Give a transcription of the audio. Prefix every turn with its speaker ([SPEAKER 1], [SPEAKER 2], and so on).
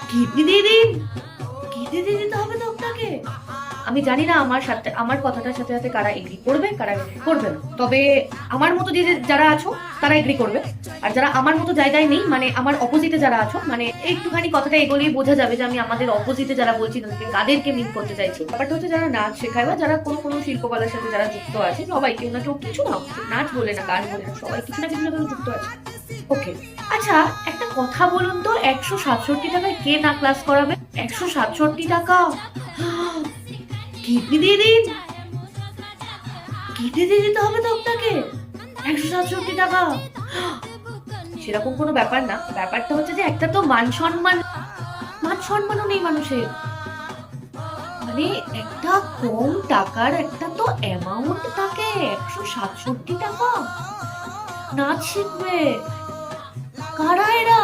[SPEAKER 1] Kidney দিয়ে দিন, kidney দিয়ে দিতে হবে তো আপনাকে। আমি জানি না আমার সাথে আমার কথাটার সাথে সাথে কারা এগ্রি করবে কারা এগ্রি করবে না, তবে আমার মতো যে যারা আছো তারা এগ্রি করবে, আর যারা আমার মতো জায়গায় নেই মানে আমার অপোজিটে যারা আছো মানে একটুখানি কথাটা এগোলেই বোঝা যাবে যে আমি আমাদের অপোজিটে যারা বলছি তাদেরকে কাদেরকে মিন করতে চাইছি। ব্যাপারটা হচ্ছে যারা নাচ শেখায় বা যারা কোনো কোনো শিল্পকলার সাথে যারা যুক্ত আছে, সবাই কেউ না কেউ কিছু না, নাচ বলে না গান বলে না, সবাই কিছু না কিছু না কিছু যুক্ত আছে। ওকে, আচ্ছা একটা কথা বলুন তো, 167 টাকায় কে না ক্লাস করাবে? 167 টাকা, কিডনি দিয়ে দিন, কিডনি দিয়ে দিতে হবে তো আপনাকে। 167 টাকা সেরকম কোনো ব্যাপার না, ব্যাপারটা হচ্ছে যে একটা তো মান সম্মান, মান সম্মানও নেই মানুষের। মানে একটা কম টাকার একটা তো অ্যামাউন্ট থাকে, 167 টাকা। নাচ শিখবে কারা এরা?